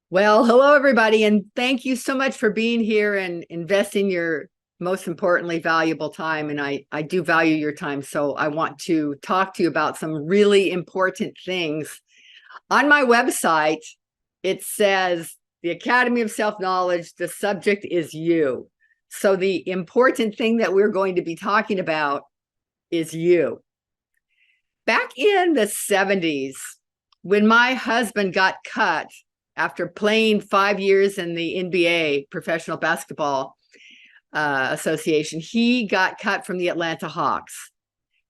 Well, hello, everybody, and thank you so much for being here and investing your most importantly valuable time. And I do value your time. So I want to talk to you about some really important things. On my website, it says the Academy of Self-Knowledge, the subject is you. So the important thing that we're going to be talking about is you. Back in the 70s, when my husband got cut after playing 5 years in the NBA, Professional Basketball Association, he got cut from the Atlanta Hawks.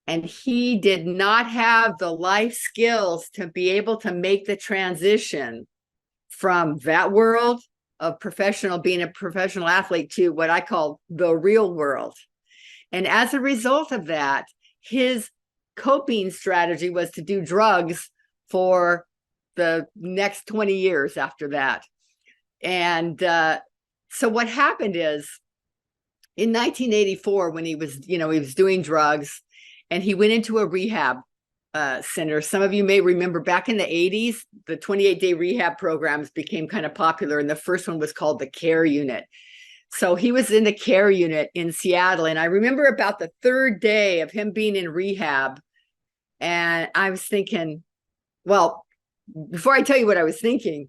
And he did not have the life skills to be able to make the transition from that world of being a professional athlete to what I call the real world. And as a result of that, his coping strategy was to do drugs for the next 20 years after that. And so what happened is in 1984, when he was doing drugs and he went into a rehab center. Some of you may remember back in the 80s, the 28-day rehab programs became kind of popular. And the first one was called the Care Unit. So he was in the Care Unit in Seattle. And I remember about the third day of him being in rehab. And I was thinking, well, before I tell you what I was thinking,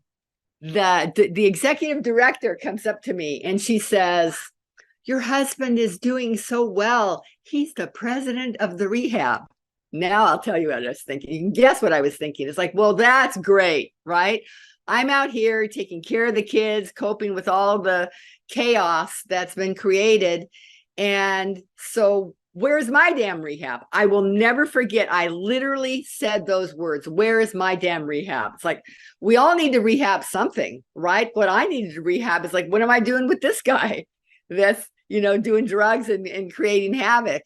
the executive director comes up to me and she says, "Your husband is doing so well. He's the president of the rehab." Now I'll tell you what I was thinking. You can guess what I was thinking. It's like, well, that's great, right? I'm out here taking care of the kids, coping with all the chaos that's been created. And so where's my damn rehab? I will never forget. I literally said those words. Where is my damn rehab? It's like, we all need to rehab something, right? What I needed to rehab is like, what am I doing with this guy that's, doing drugs and creating havoc?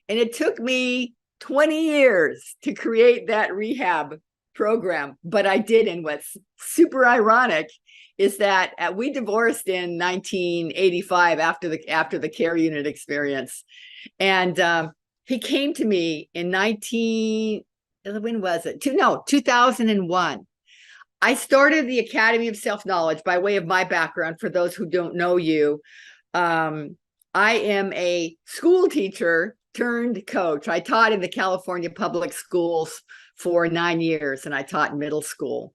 And it took me 20 years to create that rehab program, but I did. And what's super ironic is that we divorced in 1985 after the Care Unit experience. And he came to me in 2001. I started the Academy of Self-Knowledge by way of my background. For those who don't know you, I am a school teacher turned coach. I taught in the California public schools for 9 years, and I taught middle school.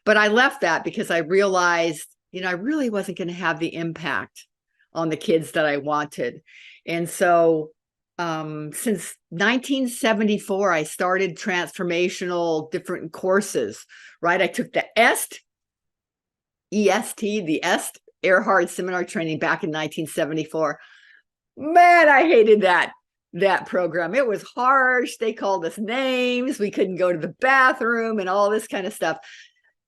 But I left that because I realized, I really wasn't going to have the impact on the kids that I wanted. And so since 1974, I started transformational different courses, right? I took the the EST, Earhart Seminar Training back in 1974. Man, I hated that program. It was harsh. They called us names. We couldn't go to the bathroom and all this kind of stuff.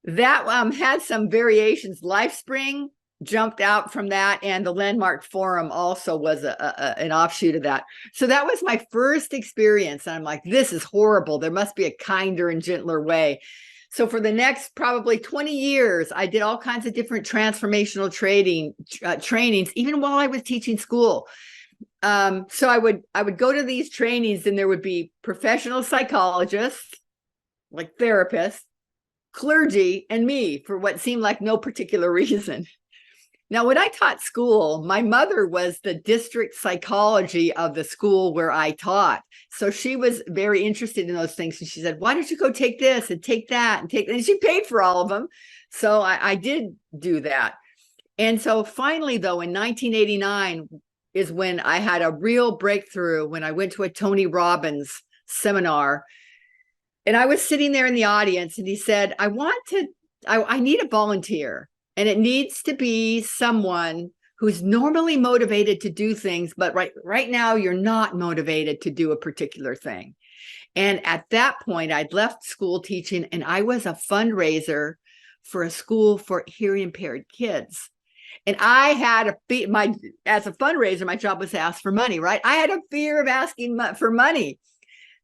That had some variations. LifeSpring jumped out from that, and the Landmark Forum also was an offshoot of that. So that was my first experience. And I'm like, this is horrible. There must be a kinder and gentler way. So for the next probably 20 years, I did all kinds of different transformational trainings, even while I was teaching school. So I would go to these trainings, and there would be professional psychologists, like therapists, clergy, and me for what seemed like no particular reason. Now, when I taught school, my mother was the district psychology of the school where I taught. So she was very interested in those things. And she said, "Why don't you go take this and take that and take," and she paid for all of them. So I did do that. And so finally, though, in 1989 is when I had a real breakthrough, when I went to a Tony Robbins seminar. And I was sitting there in the audience, and he said, I need a volunteer. And it needs to be someone who's normally motivated to do things, but right now you're not motivated to do a particular thing. And at that point, I'd left school teaching, and I was a fundraiser for a school for hearing impaired kids. And I had as a fundraiser, my job was to ask for money, right? I had a fear of asking for money.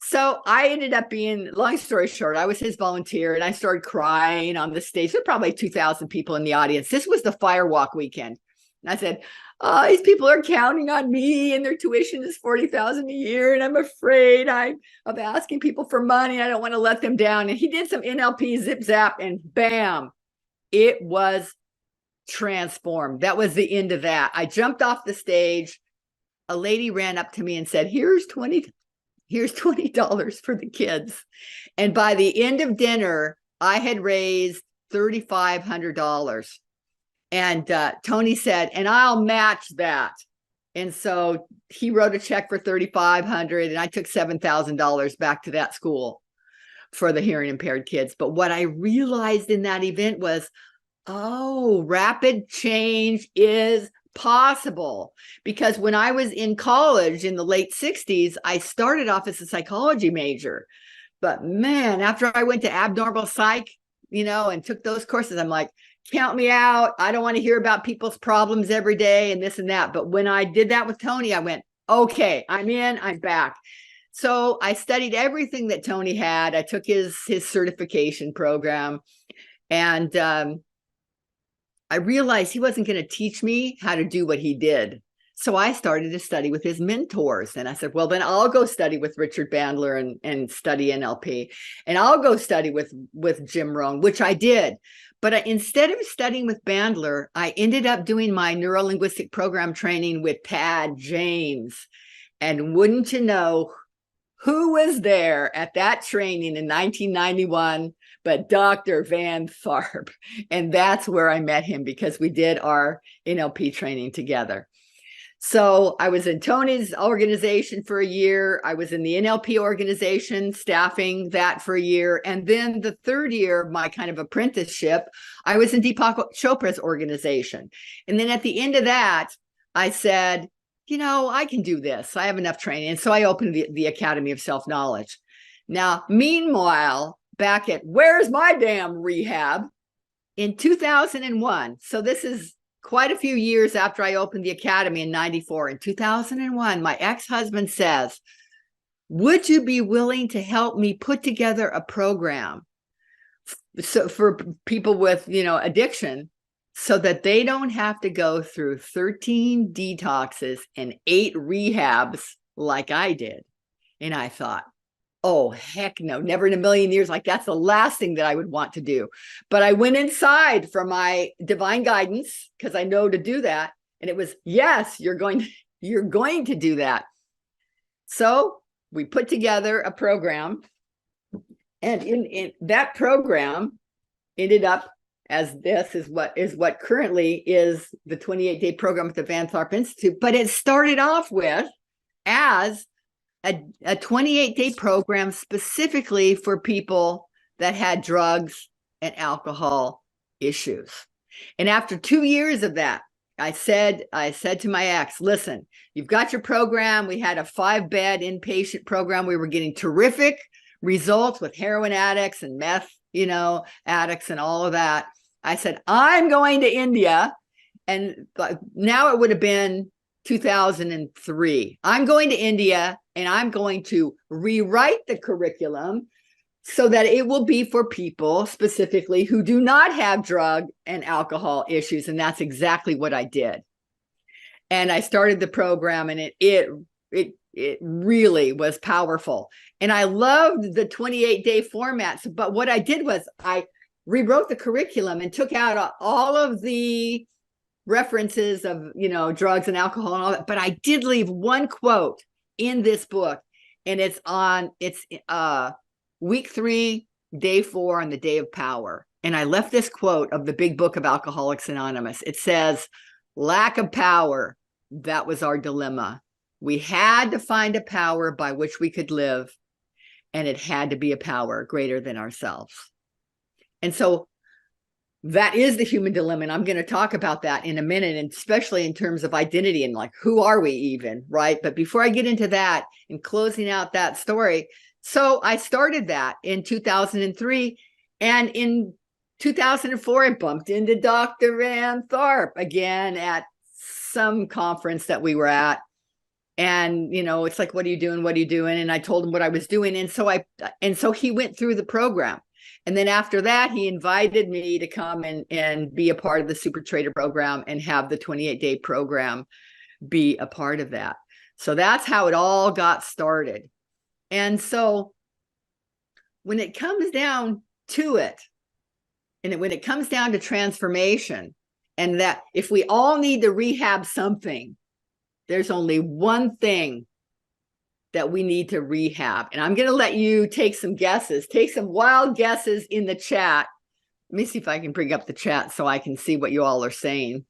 So I ended up being, long story short, I was his volunteer, and I started crying on the stage. There were probably 2,000 people in the audience. This was the Firewalk weekend. And I said, "Oh, these people are counting on me, and their tuition is $40,000 a year. And I'm afraid of asking people for money. I don't want to let them down." And he did some NLP zip zap, and bam, it was transformed. That was the end of that. I jumped off the stage. A lady ran up to me and said, here's $20 for the kids. And by the end of dinner, I had raised $3,500. And Tony said, and I'll match that. And so he wrote a check for $3,500, and I took $7,000 back to that school for the hearing impaired kids. But what I realized in that event was, oh, rapid change is possible. Because when I was in college in the late 60s, I started off as a psychology major. But man, after I went to abnormal psych, and took those courses, I'm like, count me out. I don't want to hear about people's problems every day and this and that. But when I did that with Tony, I went, okay, I'm in, I'm back. So I studied everything that Tony had. I took his certification program, and I realized he wasn't going to teach me how to do what he did. So I started to study with his mentors. And I said, well, then I'll go study with Richard Bandler and study NLP. And I'll go study with Jim Rohn, which I did. But instead of studying with Bandler, I ended up doing my neuro-linguistic program training with Tad James. And wouldn't you know, who was there at that training in 1991 but Dr. Van Tharp? And that's where I met him, because we did our NLP training together. So I was in Tony's organization for a year. I was in the NLP organization, staffing that for a year. And then the third year of my kind of apprenticeship, I was in Deepak Chopra's organization. And then at the end of that, I said, I can do this. I have enough training. And so I opened the Academy of Self-Knowledge. Now, meanwhile, back at Where's My Damn Rehab in 2001. So this is quite a few years after I opened the Academy in 94. In 2001, my ex-husband says, would you be willing to help me put together a program for people with, addiction, so that they don't have to go through 13 detoxes and 8 rehabs like I did? And I thought, oh, heck no, never in a million years. Like, that's the last thing that I would want to do. But I went inside for my divine guidance, because I know to do that. And it was, yes, you're going to do that. So we put together a program. And in that program ended up as this is what currently is the 28-day program at the Van Tharp Institute. But it started off with as a 28-day program specifically for people that had drugs and alcohol issues. And after 2 years of that, I said to my ex, listen, you've got your program. We had a 5-bed inpatient program. We were getting terrific results with heroin addicts and meth, addicts and all of that. I said, I'm going to India. And now it would have been 2003. I'm going to India, and I'm going to rewrite the curriculum so that it will be for people specifically who do not have drug and alcohol issues. And that's exactly what I did. And I started the program, and it really was powerful. And I loved the 28-day formats. But what I did was I rewrote the curriculum and took out all of the references of, drugs and alcohol and all that. But I did leave one quote in this book, and it's week 3, day 4 on the day of power. And I left this quote of the big book of Alcoholics Anonymous. It says, lack of power, that was our dilemma. We had to find a power by which we could live, and it had to be a power greater than ourselves. And so that is the human dilemma. And I'm going to talk about that in a minute, and especially in terms of identity and like, who are we even, right? But before I get into that and closing out that story, so I started that in 2003. And in 2004, I bumped into Dr. Van Tharp again at some conference that we were at. And, it's like, what are you doing? What are you doing? And I told him what I was doing. And so he went through the program. And then after that, he invited me to come and be a part of the Super Trader program and have the 28-day program be a part of that. So that's how it all got started. And so when it comes down to it, And when it comes down to transformation, and that if we all need to rehab something, there's only one thing that we need to rehab. And I'm going to let you take some guesses, take some wild guesses in the chat. Let me see if I can bring up the chat so I can see what you all are saying.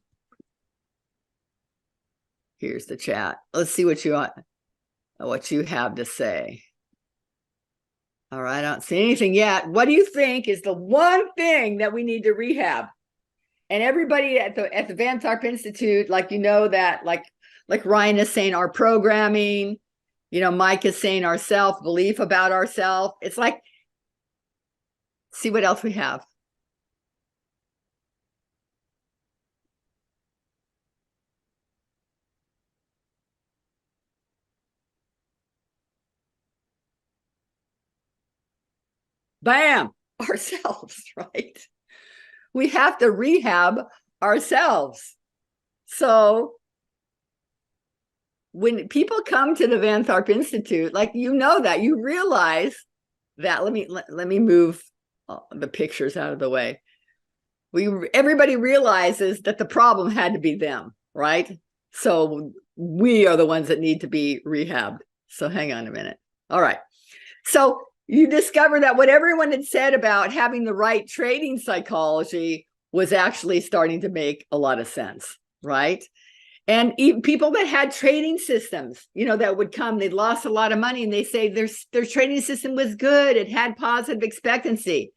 Here's the chat. Let's see what you have to say. All right, I don't see anything yet. What do you think is the one thing that we need to rehab? And everybody at the Van Tharp Institute, like that, like Ryan is saying, our programming, Mike is saying our self-belief about ourselves. It's like, see what else we have. Bam, ourselves, right? We have to rehab ourselves. So when people come to the Van Tharp Institute, like, that you realize that, let me move the pictures out of the way. Everybody realizes that the problem had to be them, right? So we are the ones that need to be rehabbed. So hang on a minute. All right. So you discover that what everyone had said about having the right trading psychology was actually starting to make a lot of sense, right? And even people that had trading systems, that would come, they'd lost a lot of money, and they say their trading system was good. It had positive expectancy.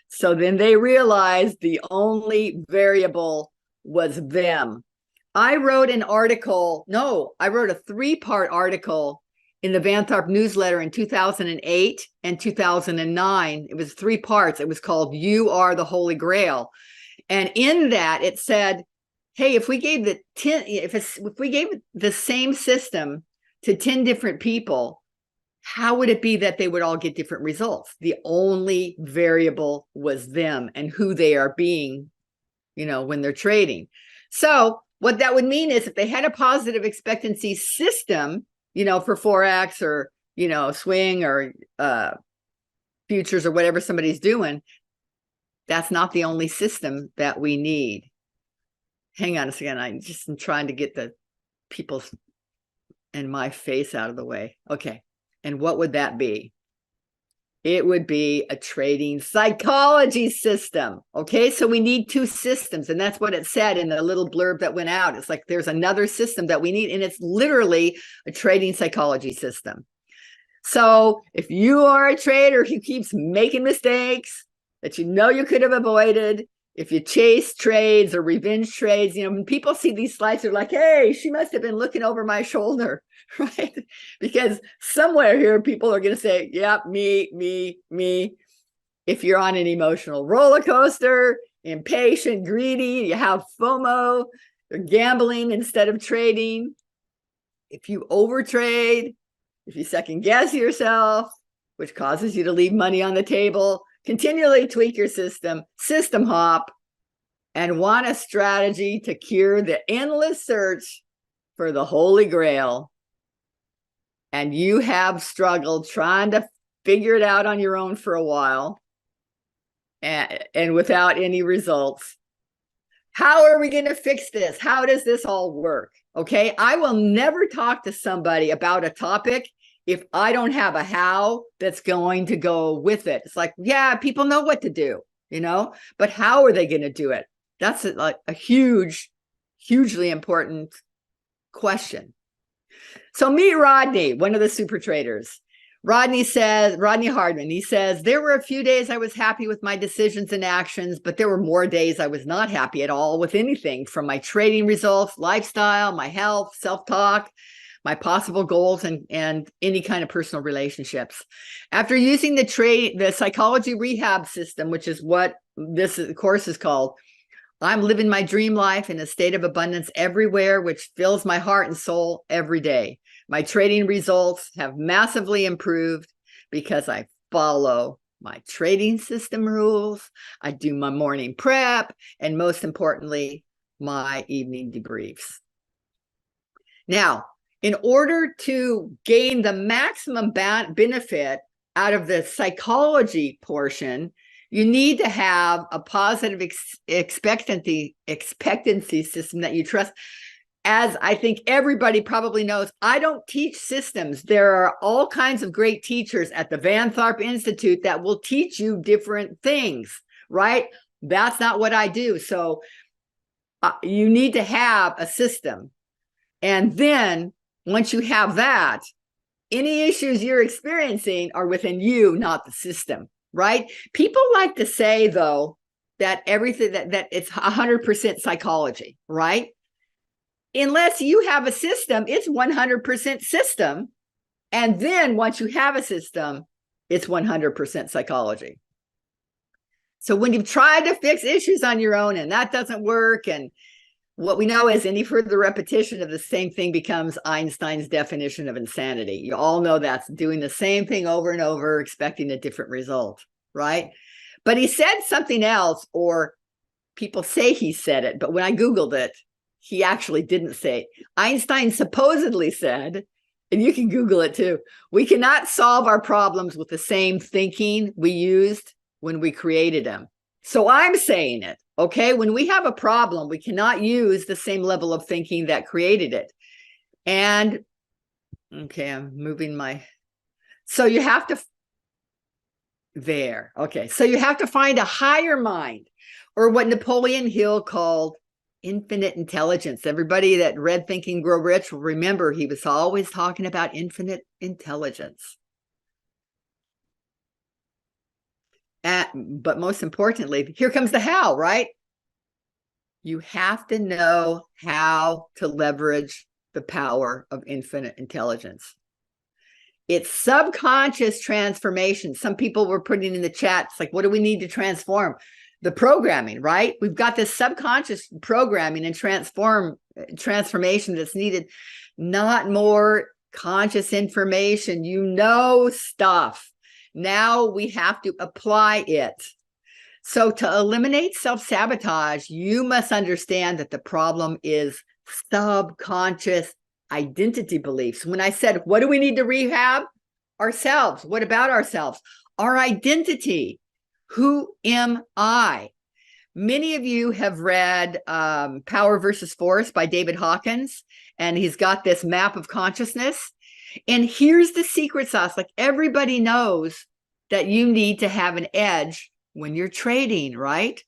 So then they realized the only variable was them. I wrote a 3-part article in the Van Tharp newsletter in 2008 and 2009. It was 3 parts. It was called "You Are the Holy Grail." And in that it said, hey, if we gave the same system to 10 different people, how would it be that they would all get different results? The only variable was them and who they are being, when they're trading. So what that would mean is if they had a positive expectancy system, for Forex or, swing or futures or whatever somebody's doing, that's not the only system that we need. Hang on a second. I just am trying to get the people's and my face out of the way. Okay. And what would that be? It would be a trading psychology system. Okay. So we need 2 systems. And that's what it said in the little blurb that went out. It's like, there's another system that we need. And it's literally a trading psychology system. So if you are a trader who keeps making mistakes that you could have avoided, if you chase trades or revenge trades, when people see these slides, they're like, hey, she must have been looking over my shoulder, right? Because somewhere here, people are going to say, yeah, me. If you're on an emotional roller coaster, impatient, greedy, you have FOMO, you're gambling instead of trading. If you overtrade, if you second guess yourself, which causes you to leave money on the table, continually tweak your system hop, and want a strategy to cure the endless search for the Holy Grail, and you have struggled trying to figure it out on your own for a while and without any results, how are we going to fix this? How does this all work? Okay, I will never talk to somebody about a topic if I don't have a how that's going to go with it. It's like, yeah, people know what to do, but how are they going to do it? That's a hugely important question. So meet Rodney, one of the super traders. Rodney Hardman, he says, there were a few days I was happy with my decisions and actions, but there were more days I was not happy at all with anything, from my trading results, lifestyle, my health, self-talk, my possible goals, and any kind of personal relationships. After using the Psychology Rehab system, which is what this course is called, I'm living my dream life in a state of abundance everywhere, which fills my heart and soul every day. My trading results have massively improved because I follow my trading system rules. I do my morning prep, and most importantly, my evening debriefs. Now, in order to gain the maximum benefit out of the psychology portion, You need to have a positive expectancy system that you trust. As I think everybody probably knows, I don't teach systems. There are all kinds of great teachers at the Van Tharp Institute that will teach you different things, right? That's not what I do. So you need to have a system. And then once you have that, any issues you're experiencing are within you, not the system, right? People like to say, though, that everything that it's 100% psychology, right? Unless you have a system, it's 100% system. And then once you have a system, it's 100% psychology. So when you've tried to fix issues on your own and that doesn't work, and what we know is any further repetition of the same thing becomes Einstein's definition of insanity. You all know that's doing the same thing over and over, expecting a different result, right? But he said something else, or people say he said it, but when I Googled it, he actually didn't say it. Einstein supposedly said, and you can Google it too, we cannot solve our problems with the same thinking we used when we created them. So I'm saying it. Okay, when we have a problem, we cannot use the same level of thinking that created it. And, okay, I'm moving my, so you have to, okay, so you have to find a higher mind, or what Napoleon Hill called infinite intelligence. Everybody that read Think and Grow Rich will remember he was always talking about infinite intelligence. But most importantly, here comes the how, right? You have to know how to leverage the power of infinite intelligence. It's subconscious transformation. Some people were putting in the chat, it's like, what do we need to transform? The programming, right? We've got this subconscious programming and transformation that's needed, not more conscious information. You know stuff. Now we have to apply it. So to eliminate self-sabotage, you must understand that the problem is subconscious identity beliefs. When I said, what do we need to rehab? Ourselves. What about ourselves? Our identity. Who am I? Many of you have read Power versus Force by David Hawkins, and he's got this map of consciousness. And here's the secret sauce. Like, everybody knows that you need to have an edge when you're trading, right?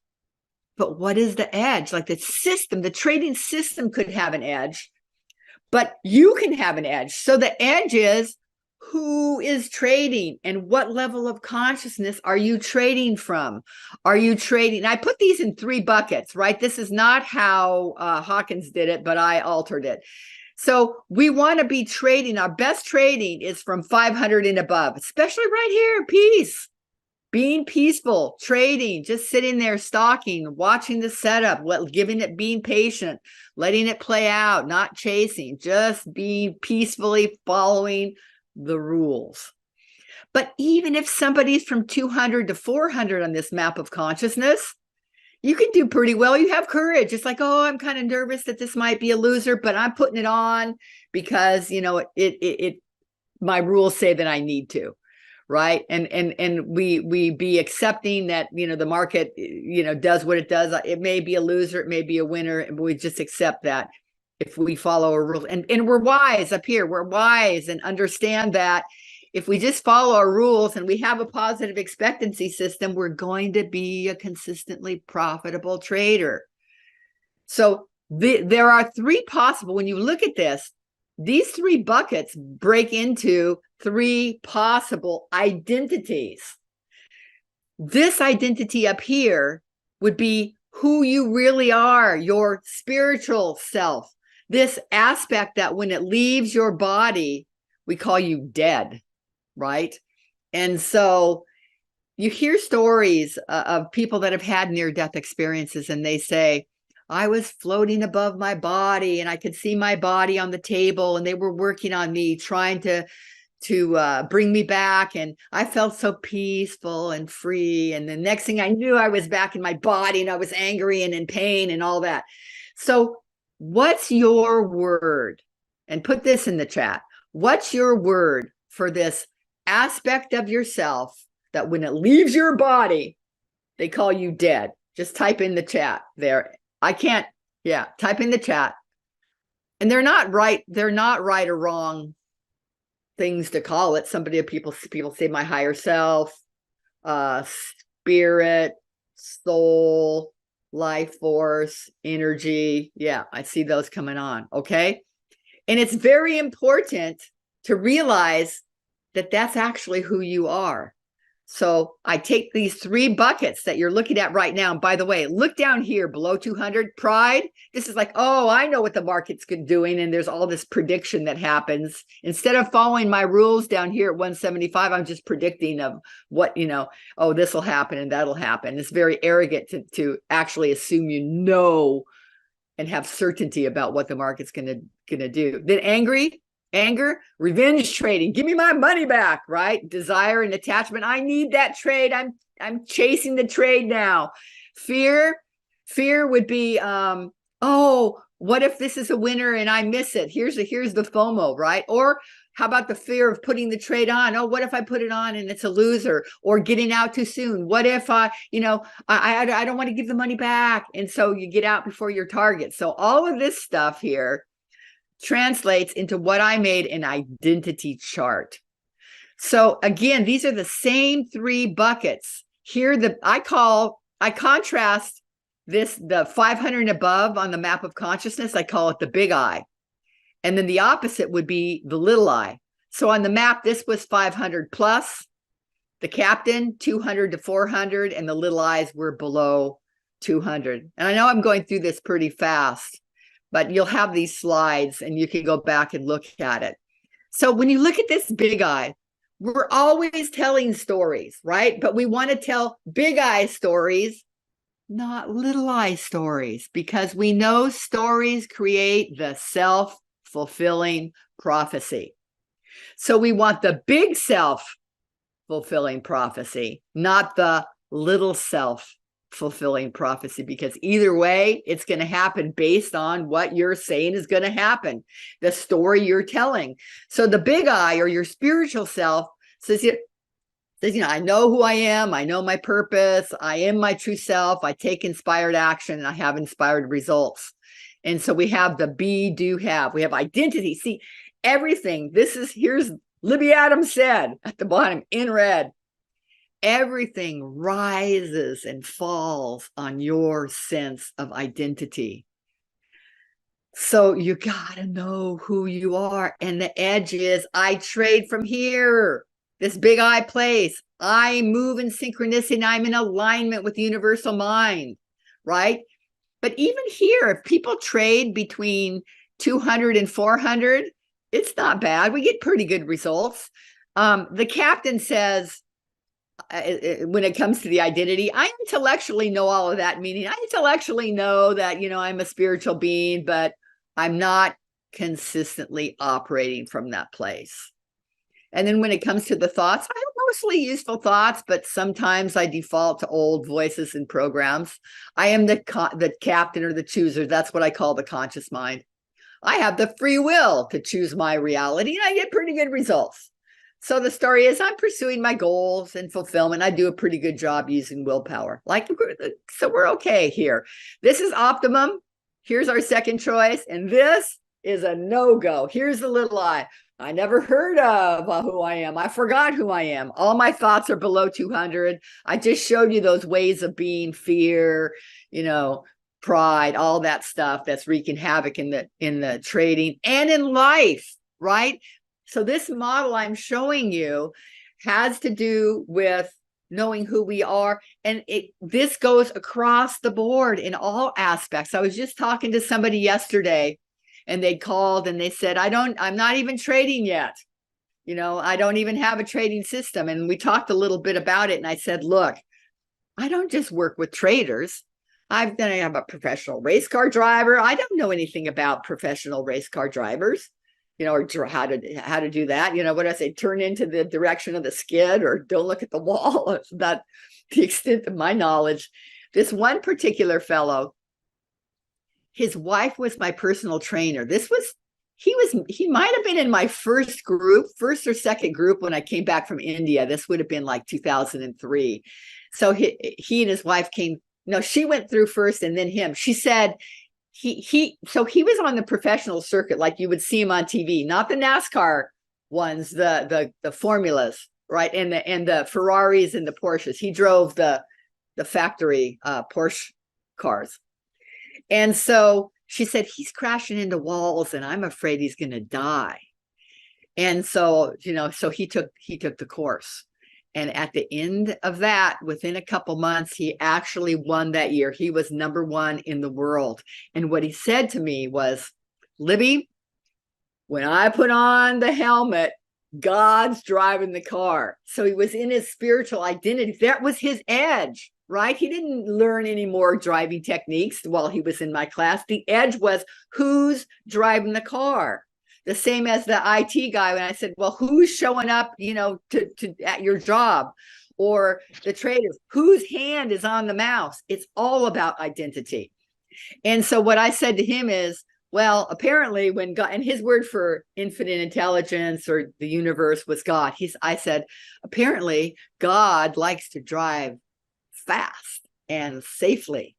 But what is the edge? Like, the system, the trading system could have an edge, but you can have an edge. So the edge is, who is trading and what level of consciousness are you trading from? Are you trading? I put these in 3 buckets, right? This is not how Hawkins did it, but I altered it. So we want to be trading. Our best trading is from 500 and above, especially right here, peace, being peaceful, trading, just sitting there, stalking, watching the setup, giving it, being patient, letting it play out, not chasing, just being peacefully following the rules. But even if somebody's from 200 to 400 on this map of consciousness, you can do pretty well. You have courage. It's like, oh, I'm kind of nervous that this might be a loser, but I'm putting it on because, you know, my rules say that I need to, right? And we be accepting that, you know, the market, you know, does what it does. It may be a loser, it may be a winner, and we just accept that if we follow our rules. And we're wise up here. We're wise and understand that if we just follow our rules and we have a positive expectancy system, we're going to be a consistently profitable trader. So there are 3 possible, when you look at this, these 3 buckets break into 3 possible identities. This identity up here would be who you really are, your spiritual self. This aspect that when it leaves your body, we call you dead, right? And so you hear stories of people that have had near-death experiences, and they say, I was floating above my body and I could see my body on the table, and they were working on me, trying to bring me back. And I felt so peaceful and free. And the next thing I knew, I was back in my body and I was angry and in pain and all that. So what's your word? And put this in the chat. What's your word for this aspect of yourself that when it leaves your body, They call you dead. Just type in the chat there. I can't, yeah, type in the chat. And they're not right or wrong things to call it. People say my higher self, spirit, soul, life force, energy. Yeah, I see those coming on. Okay. And it's very important to realize that that's actually who you are. So I take these 3 buckets that you're looking at right now. And by the way, look down here below 200, pride. This is like, oh, I know what the market's doing. And there's all this prediction that happens. Instead of following my rules down here at 175, I'm just predicting of what, oh, this will happen and that'll happen. It's very arrogant to actually assume you know and have certainty about what the market's gonna do. Then anger, revenge trading. Give me my money back, right? Desire and attachment. I need that trade. I'm chasing the trade now. Fear would be, oh, what if this is a winner and I miss it? Here's the FOMO, right? Or how about the fear of putting the trade on? Oh, what if I put it on and it's a loser? Or getting out too soon? What if I don't want to give the money back, and so you get out before your target? So all of this stuff here translates into what I made an identity chart. So again, these are the same 3 buckets. Here, I contrast this, the 500 and above on the map of consciousness, I call it the big I. And then the opposite would be the little I. So on the map, this was 500 plus, the captain 200 to 400, and the little I's were below 200. And I know I'm going through this pretty fast, but you'll have these slides and you can go back and look at it. So when you look at this big I, we're always telling stories, right? But we want to tell big I stories, not little I stories, because we know stories create the self-fulfilling prophecy. So we want the big self-fulfilling prophecy, not the little self-fulfilling prophecy, because either way, it's going to happen based on what you're saying is going to happen, the story you're telling. So the big I, or your spiritual self, says, I know who I am. I know my purpose. I am my true self. I take inspired action and I have inspired results. And so we have the be, do, have. We have identity. See, everything. Here's Libby Adams said at the bottom in red. Everything rises and falls on your sense of identity. So you got to know who you are. And the edge is, I trade from here, this big I place. I move in synchronicity. I'm in alignment with the universal mind, right? But even here, if people trade between 200 and 400, it's not bad. We get pretty good results. The captain says, when it comes to the identity, I intellectually know all of that, meaning I intellectually know that, I'm a spiritual being, but I'm not consistently operating from that place. And then when it comes to the thoughts, I have mostly useful thoughts, but sometimes I default to old voices and programs. I am the captain or the chooser. That's what I call the conscious mind. I have the free will to choose my reality, and I get pretty good results. So the story is, I'm pursuing my goals and fulfillment. I do a pretty good job using willpower. So we're okay here. This is optimum. Here's our second choice. And this is a no-go. Here's the little I. I never heard of who I am. I forgot who I am. All my thoughts are below 200. I just showed you those ways of being: fear, pride, all that stuff that's wreaking havoc in the trading and in life, right? So this model I'm showing you has to do with knowing who we are. And this goes across the board in all aspects. I was just talking to somebody yesterday, and they called and they said, I'm not even trading yet. I don't even have a trading system. And we talked a little bit about it. And I said, look, I don't just work with traders. I'm a professional race car driver. I don't know anything about professional race car drivers, or how to do that. What do I say? Turn into the direction of the skid, or don't look at the wall. It's not the extent of my knowledge. This one particular fellow, his wife was my personal trainer. This was he might have been in my first or second group when I came back from India. This would have been like 2003. So he and his wife came. No, she went through first and then him. She said so he was on the professional circuit, like you would see him on TV, not the NASCAR ones, the formulas, right? And the Ferraris and the Porsches. He drove the factory Porsche cars. And so she said, he's crashing into walls and I'm afraid he's going to die. And so, so he took the course. And at the end of that, within a couple months, he actually won that year. He was number one in the world. And what he said to me was, Libby, when I put on the helmet, God's driving the car. So he was in his spiritual identity. That was his edge. Right? He didn't learn any more driving techniques while he was in my class. The edge was who's driving the car. The same as the IT guy when I said, well, who's showing up, to at your job, or the traders, whose hand is on the mouse. It's all about identity. And so what I said to him is, well, apparently when God, and his word for infinite intelligence or the universe was God. I said, apparently God likes to drive fast and safely.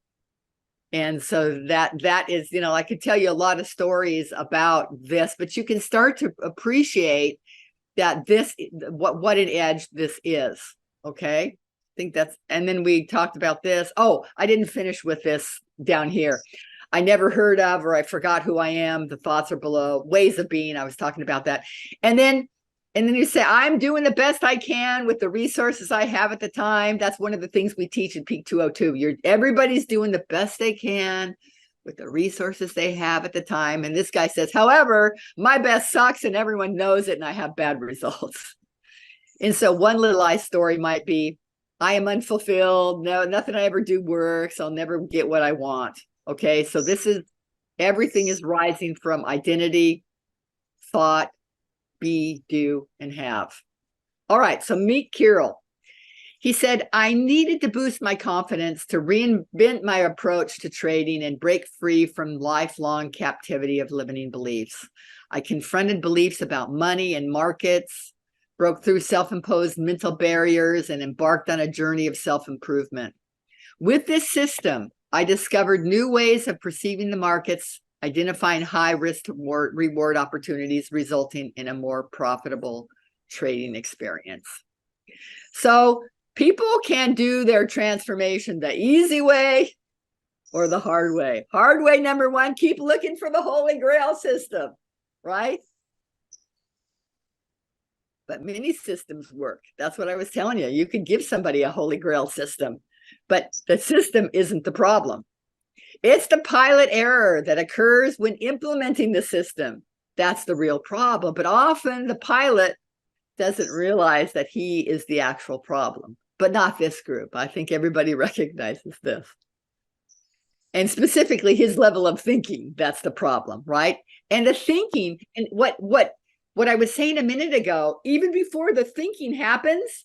And so that is, I could tell you a lot of stories about this, but you can start to appreciate that what an edge this is. Okay. I think and then we talked about this. Oh, I didn't finish with this down here. I never heard of, or I forgot who I am. The thoughts are below. Ways of being. I was talking about that. And then you say, I'm doing the best I can with the resources I have at the time. That's one of the things we teach in Peak 202. Everybody's doing the best they can with the resources they have at the time. And this guy says, however, my best sucks and everyone knows it and I have bad results. And so one little lie story might be, I am unfulfilled. No, nothing I ever do works. I'll never get what I want. Okay, so everything is rising from identity, thought, be, do, and have. All right, so meet Kirill. He said, I needed to boost my confidence to reinvent my approach to trading and break free from lifelong captivity of limiting beliefs. I confronted beliefs about money and markets, broke through self-imposed mental barriers, and embarked on a journey of self-improvement. With this system, I discovered new ways of perceiving the markets, identifying high risk reward opportunities, resulting in a more profitable trading experience. So people can do their transformation the easy way or the hard way. Hard way, number one, keep looking for the Holy Grail system, right? But many systems work. That's what I was telling you. You could give somebody a Holy Grail system, but the system isn't the problem. It's the pilot error that occurs when implementing the system. That's the real problem. But often the pilot doesn't realize that he is the actual problem, but not this group. I think everybody recognizes this. And specifically his level of thinking, that's the problem, right? And the thinking, and what I was saying a minute ago, even before the thinking happens,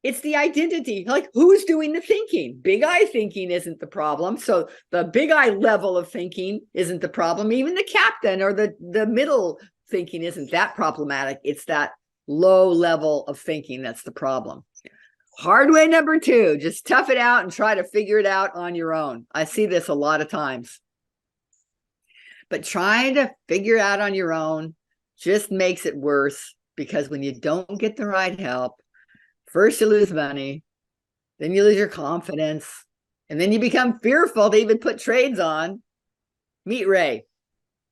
it's the identity. Like, who's doing the thinking? Big I thinking isn't the problem. So the big I level of thinking isn't the problem. Even the captain or the middle thinking isn't that problematic. It's that low level of thinking that's the problem. Hard way number two, just tough it out and try to figure it out on your own. I see this a lot of times. But trying to figure it out on your own just makes it worse, because when you don't get the right help, first you lose money, then you lose your confidence, and then you become fearful to even put trades on. Meet Ray,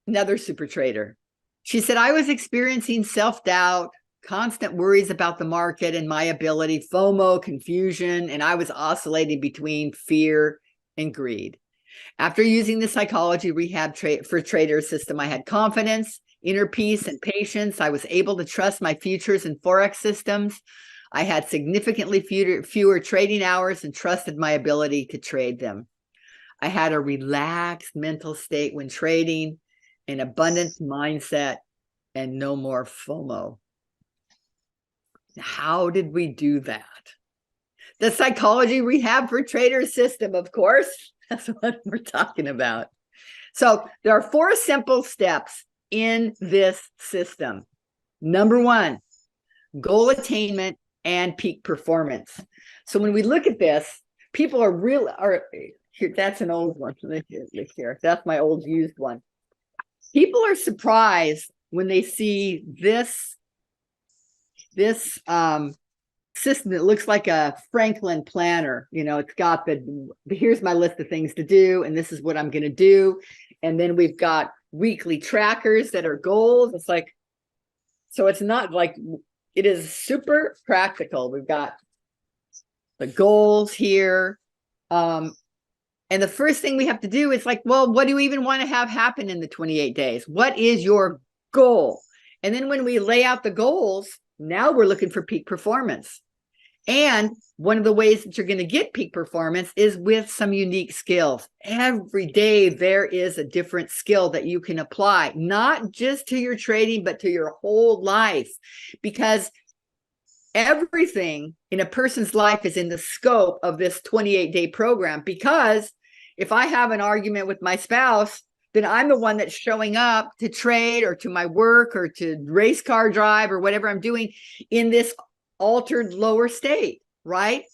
another super trader. She said, I was experiencing self-doubt, constant worries about the market and my ability, FOMO, confusion, and I was oscillating between fear and greed. After using the Psychology Rehab for Traders system, I had confidence, inner peace, and patience. I was able to trust my futures and Forex systems. I had significantly fewer trading hours and trusted my ability to trade them. I had a relaxed mental state when trading, an abundance mindset, and no more FOMO. How did we do that? The Psychology Rehab for Traders system, of course. That's what we're talking about. So there are 4 simple steps in this system. Number one, goal attainment and peak performance. So when we look at this, people are here. That's an old one. Here, that's my old used one. People are surprised when they see this system that looks like a Franklin planner. You know, it's got here's my list of things to do, and this is what I'm going to do. And then we've got weekly trackers that are goals. It's like, so it's not like, it is super practical. We've got the goals here. And the first thing we have to do is like, well, what do you even want to have happen in the 28 days? What is your goal? And then when we lay out the goals, now we're looking for peak performance. And one of the ways that you're going to get peak performance is with some unique skills. Every day there is a different skill that you can apply, not just to your trading, but to your whole life, because everything in a person's life is in the scope of this 28-day program. Because if I have an argument with my spouse, then I'm the one that's showing up to trade or to my work or to race car drive or whatever I'm doing in this altered lower state, right?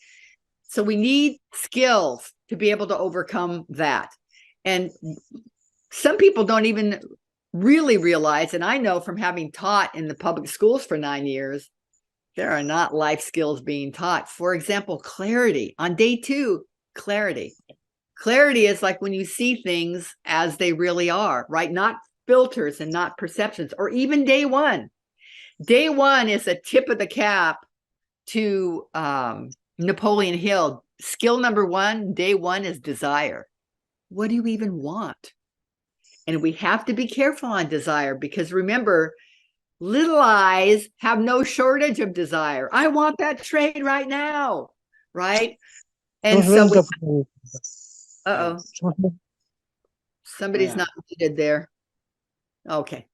So we need skills to be able to overcome that. And some people don't even really realize, and I know from having taught in the public schools for 9 years, there are not life skills being taught. For example, clarity. On day 2, clarity. Clarity is like when you see things as they really are, right? Not filters and not perceptions, or even day 1. Day 1 is a tip of the cap to Napoleon Hill. Skill number 1, day 1, is desire. What do you even want? And we have to be careful on desire, because remember, little eyes have no shortage of desire. I want that trade right now, right? And so, somebody's not muted there. Okay.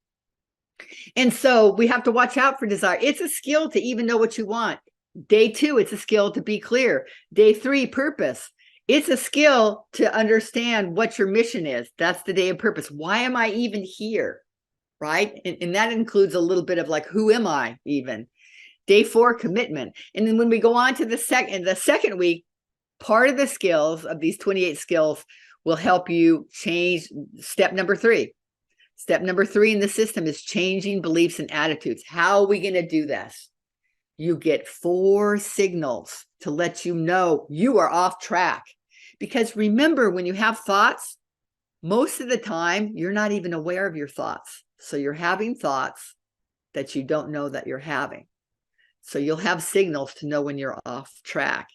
And so we have to watch out for desire. It's a skill to even know what you want. Day 2, it's a skill to be clear. Day 3, purpose. It's a skill to understand what your mission is. That's the day of purpose. Why am I even here? Right? And that includes a little bit of like, who am I even? Day 4, commitment. And then when we go on to the second week, part of the skills of these 28 skills will help you change. Step number 3. Step number 3 in the system is changing beliefs and attitudes. How are we going to do this? You get 4 signals to let you know you are off track. Because remember, when you have thoughts, most of the time, you're not even aware of your thoughts. So you're having thoughts that you don't know that you're having. So you'll have signals to know when you're off track.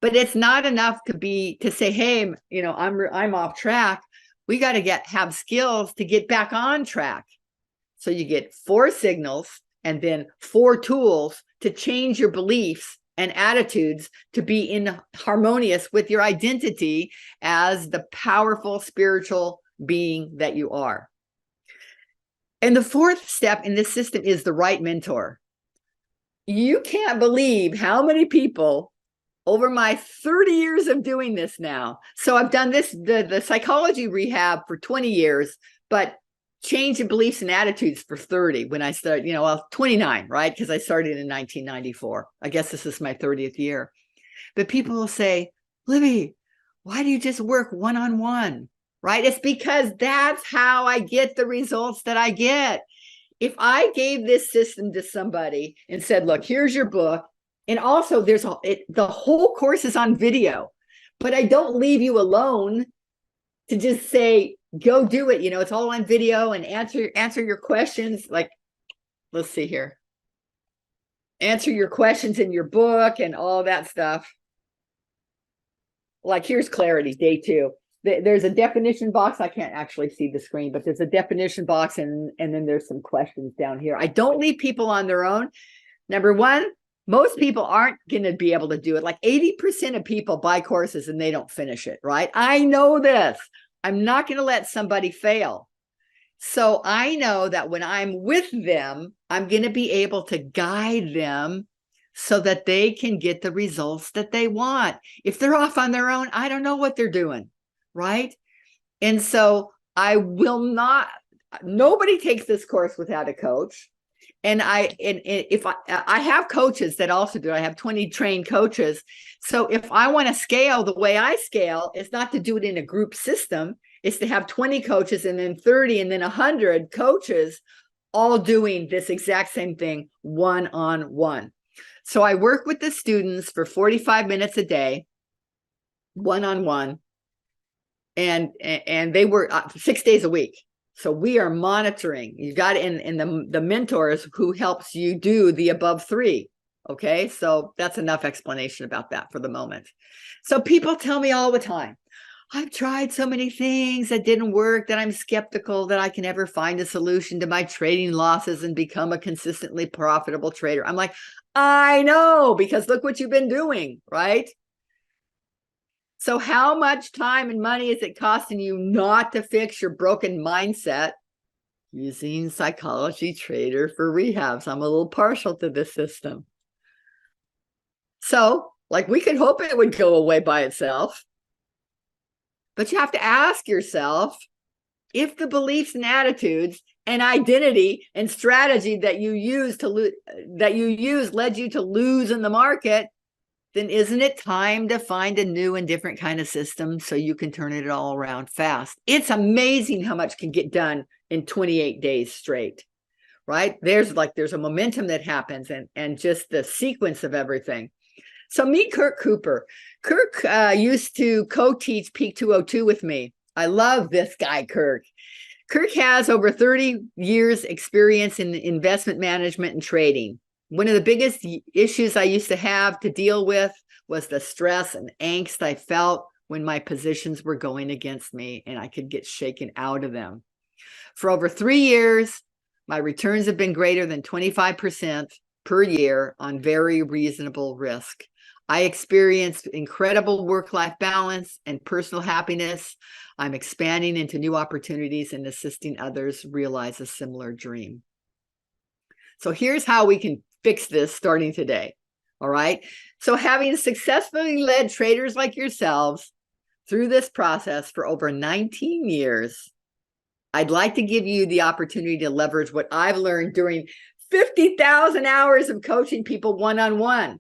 But it's not enough to say, hey, you know, I'm off track. We got to have skills to get back on track. So you get 4 signals and then 4 tools to change your beliefs and attitudes to be in harmonious with your identity as the powerful spiritual being that you are. And the 4th step in this system is the right mentor. You can't believe how many people over my 30 years of doing this now. So I've done this, the psychology rehab for 20 years, but change in beliefs and attitudes for 30 when I started, 29, right? Because I started in 1994. I guess this is my 30th year. But people will say, Libby, why do you just work one-on-one? Right? It's because that's how I get the results that I get. If I gave this system to somebody and said, look, here's your book. And also the whole course is on video, but I don't leave you alone to just say, go do it. It's all on video, and answer your questions. Like, let's see here. Answer your questions in your book and all that stuff. Like, here's clarity, day 2. There's a definition box. I can't actually see the screen, but there's a definition box, and then there's some questions down here. I don't leave people on their own. Number 1, most people aren't going to be able to do it. Like 80% of people buy courses and they don't finish it, right? I know this. I'm not going to let somebody fail. So I know that when I'm with them, I'm going to be able to guide them so that they can get the results that they want. If they're off on their own, I don't know what they're doing, right? And so I will not nobody takes this course without a coach. And if I have coaches that also do, I have 20 trained coaches. So if I want to scale the way I scale, it's not to do it in a group system. It's to have 20 coaches and then 30 and then 100 coaches all doing this exact same thing one-on-one. So I work with the students for 45 minutes a day, one-on-one, and they work 6 days a week. So we are monitoring. You got the mentors who helps you do the above 3. Okay, so that's enough explanation about that for the moment. So people tell me all the time, I've tried so many things that didn't work, that I'm skeptical that I can ever find a solution to my trading losses and become a consistently profitable trader. I'm like, I know, because look what you've been doing, right? So how much time and money is it costing you not to fix your broken mindset using Psychology Trader for rehabs? I'm a little partial to this system. So, like, we could hope it would go away by itself. But you have to ask yourself if the beliefs and attitudes and identity and strategy that you use led you to lose in the market, then isn't it time to find a new and different kind of system so you can turn it all around fast? It's amazing how much can get done in 28 days straight, right? There's a momentum that happens and just the sequence of everything. So meet Kirk Cooper. Kirk used to co-teach Peak 202 with me. I love this guy, Kirk. Kirk has over 30 years experience in investment management and trading. One of the biggest issues I used to have to deal with was the stress and angst I felt when my positions were going against me and I could get shaken out of them. For over 3 years, my returns have been greater than 25% per year on very reasonable risk. I experienced incredible work-life balance and personal happiness. I'm expanding into new opportunities and assisting others realize a similar dream. So here's how we can fix this starting today. All right. So having successfully led traders like yourselves through this process for over 19 years, I'd like to give you the opportunity to leverage what I've learned during 50,000 hours of coaching people one-on-one.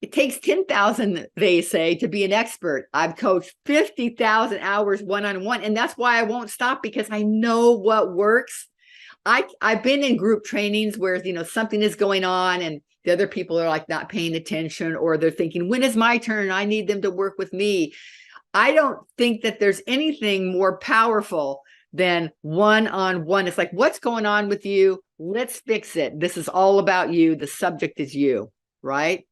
It takes 10,000, they say, to be an expert. I've coached 50,000 hours one-on-one, and that's why I won't stop, because I know what works. I've been in group trainings where, something is going on and the other people are like not paying attention, or they're thinking, when is my turn? I need them to work with me. I don't think that there's anything more powerful than one-on-one. It's like, what's going on with you? Let's fix it. This is all about you. The subject is you, right?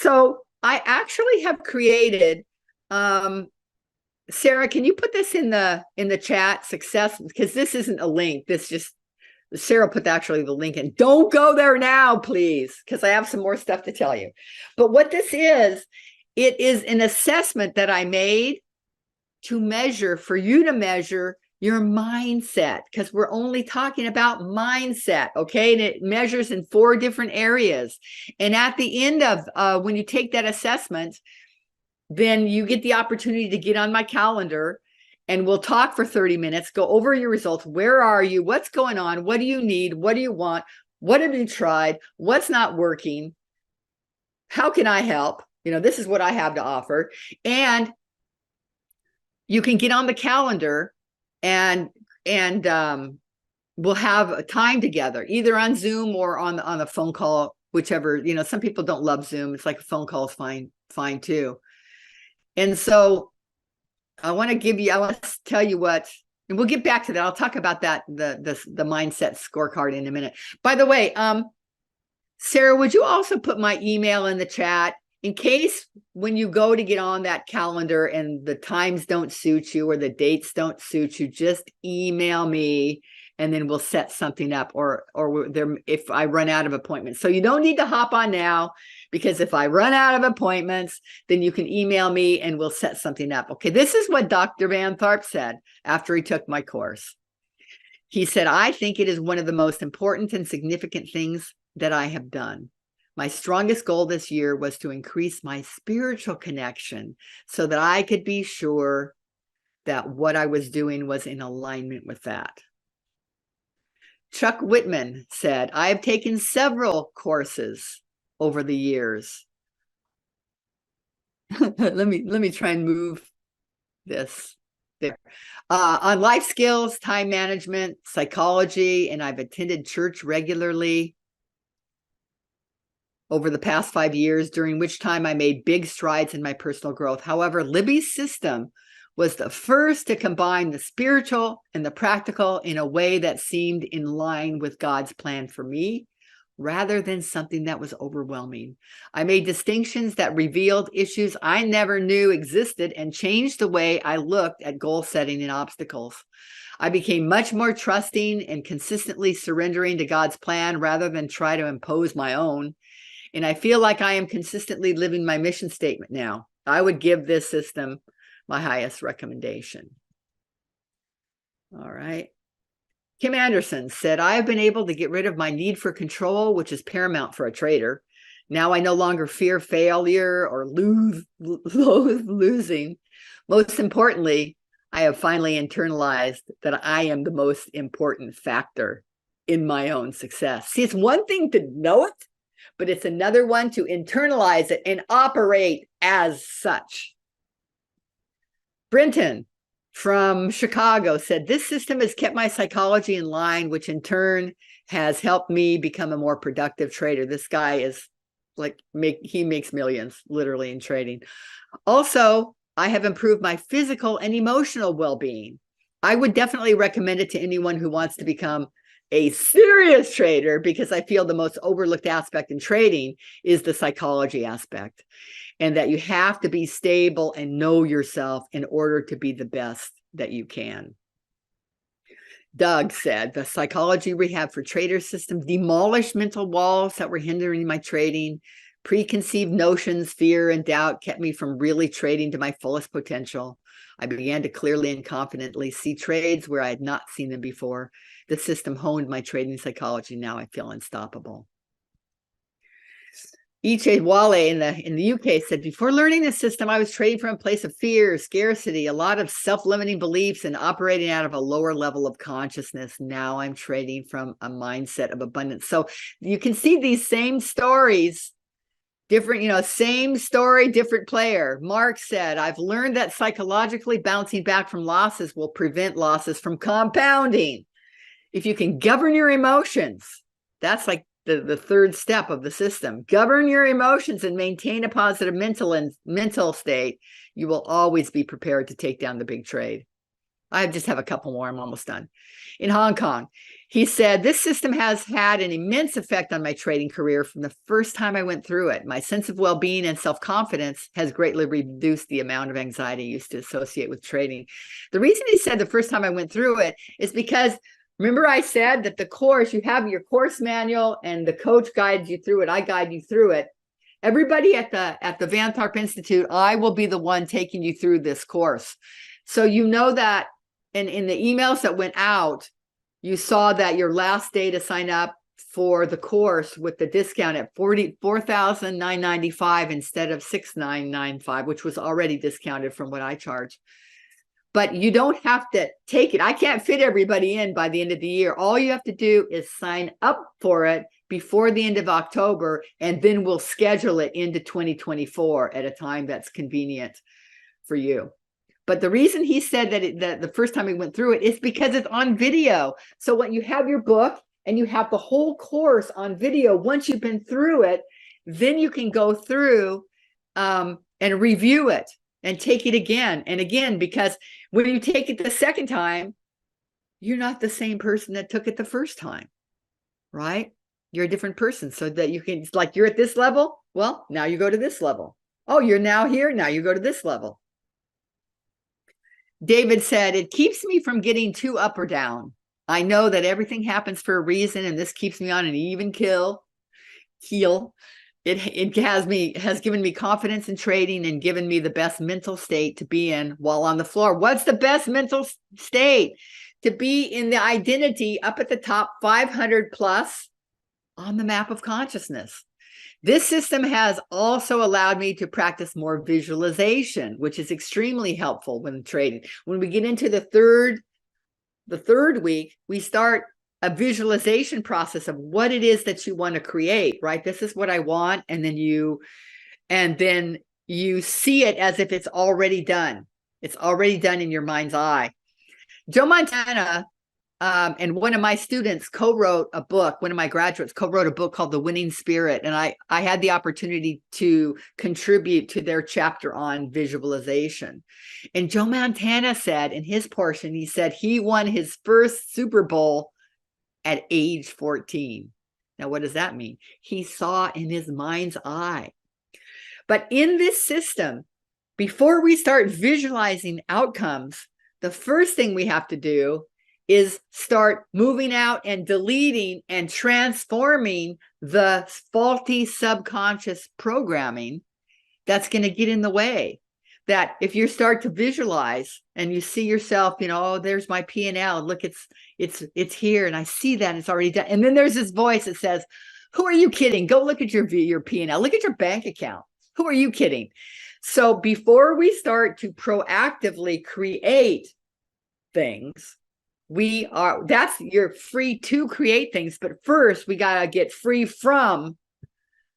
So I actually have created, Sarah, can you put this in the chat, success, because this isn't a link. This just, Sarah put actually the link in. Don't go there now, please, because I have some more stuff to tell you. But what this is, it is an assessment that I made to measure, for you to measure your mindset, because we're only talking about mindset, okay? And it measures in 4 different areas. And at the end of, when you take that assessment, then you get the opportunity to get on my calendar and we'll talk for 30 minutes, go over your results. Where are you? What's going on? What do you need? What do you want? What have you tried? What's not working? How can I help? This is what I have to offer. And you can get on the calendar and we'll have a time together, either on Zoom or on a phone call, whichever. Some people don't love Zoom. It's like a phone call is fine too. And so I want to tell you what, and we'll get back to that. I'll talk about that, the mindset scorecard in a minute. By the way, Sarah, would you also put my email in the chat in case when you go to get on that calendar and the times don't suit you or the dates don't suit you, just email me and then we'll set something up, or if I run out of appointments. So you don't need to hop on now, because if I run out of appointments, then you can email me and we'll set something up. Okay, this is what Dr. Van Tharp said after he took my course. He said, I think it is one of the most important and significant things that I have done. My strongest goal this year was to increase my spiritual connection so that I could be sure that what I was doing was in alignment with that. Chuck Whitman said, I have taken several courses over the years. let me try and move this there. On life skills, time management, psychology, and I've attended church regularly over the past 5 years, during which time I made big strides in my personal growth. However, Libby's system was the first to combine the spiritual and the practical in a way that seemed in line with God's plan for me, rather than something that was overwhelming. I made distinctions that revealed issues I never knew existed and changed the way I looked at goal setting and obstacles. I became much more trusting and consistently surrendering to God's plan rather than try to impose my own. And I feel like I am consistently living my mission statement now. I would give this system my highest recommendation. All right. Kim Anderson said, I have been able to get rid of my need for control, which is paramount for a trader. Now I no longer fear failure or losing. Most importantly, I have finally internalized that I am the most important factor in my own success. See, it's one thing to know it, but it's another one to internalize it and operate as such. Brenton from Chicago said, this system has kept my psychology in line, which in turn has helped me become a more productive trader. This guy is like, he makes millions literally in trading. Also, I have improved my physical and emotional well-being. I would definitely recommend it to anyone who wants to become a serious trader, because I feel the most overlooked aspect in trading is the psychology aspect, and that you have to be stable and know yourself in order to be the best that you can. Doug said, the Psychology Rehab for Traders system demolished mental walls that were hindering my trading. Preconceived notions, fear, and doubt kept me from really trading to my fullest potential. I began to clearly and confidently see trades where I had not seen them before. The system honed my trading psychology. Now I feel unstoppable. E.J. Wale in the UK said, before learning this system, I was trading from a place of fear, scarcity, a lot of self-limiting beliefs, and operating out of a lower level of consciousness. Now I'm trading from a mindset of abundance. So you can see these same stories, different, same story, different player. Mark said, I've learned that psychologically bouncing back from losses will prevent losses from compounding. If you can govern your emotions, that's like the third step of the system. Govern your emotions and maintain a positive mental state. You will always be prepared to take down the big trade. I just have a couple more. I'm almost done. In Hong Kong, he said, this system has had an immense effect on my trading career from the first time I went through it. My sense of well-being and self-confidence has greatly reduced the amount of anxiety I used to associate with trading. The reason he said the first time I went through it is because, remember I said that the course, you have your course manual and the coach guides you through it. I guide you through it. Everybody at the Van Tharp Institute, I will be the one taking you through this course. So you know that, and in the emails that went out, you saw that your last day to sign up for the course with the discount at $4,995 instead of $6,995, which was already discounted from what I charge. But you don't have to take it. I can't fit everybody in by the end of the year. All you have to do is sign up for it before the end of October, and then we'll schedule it into 2024 at a time that's convenient for you. But the reason he said that the first time he went through it is because it's on video. So when you have your book and you have the whole course on video, once you've been through it, then you can go through and review it and take it again and again, because when you take it the second time, you're not the same person that took it the first time, right? You're a different person, so that you can, it's like, you're at this level. Well, now you go to this level. Oh, you're now here. Now you go to this level. David said, it keeps me from getting too up or down. I know that everything happens for a reason, and this keeps me on an even keel. It has given me confidence in trading and given me the best mental state to be in while on the floor. What's the best mental state? To be in the identity up at the top 500 plus on the map of consciousness. This system has also allowed me to practice more visualization, which is extremely helpful when trading. When we get into the third week, we start a visualization process of what it is that you want to create, right? This is what I want. And then you see it as if it's already done. It's already done in your mind's eye. Joe Montana and one of my students co-wrote a book. One of my graduates co-wrote a book called The Winning Spirit. And I had the opportunity to contribute to their chapter on visualization. And Joe Montana said in his portion, he said he won his first Super Bowl at age 14. Now, what does that mean? He saw in his mind's eye. But in this system, before we start visualizing outcomes, the first thing we have to do is start moving out and deleting and transforming the faulty subconscious programming that's going to get in the way. That if you start to visualize and you see yourself, oh, there's my P&L. Look, it's here, and I see that it's already done. And then there's this voice that says, "Who are you kidding? Go look at your P&L. Look at your bank account. Who are you kidding?" So before we start to proactively create things, you're free to create things, but first we got to get free from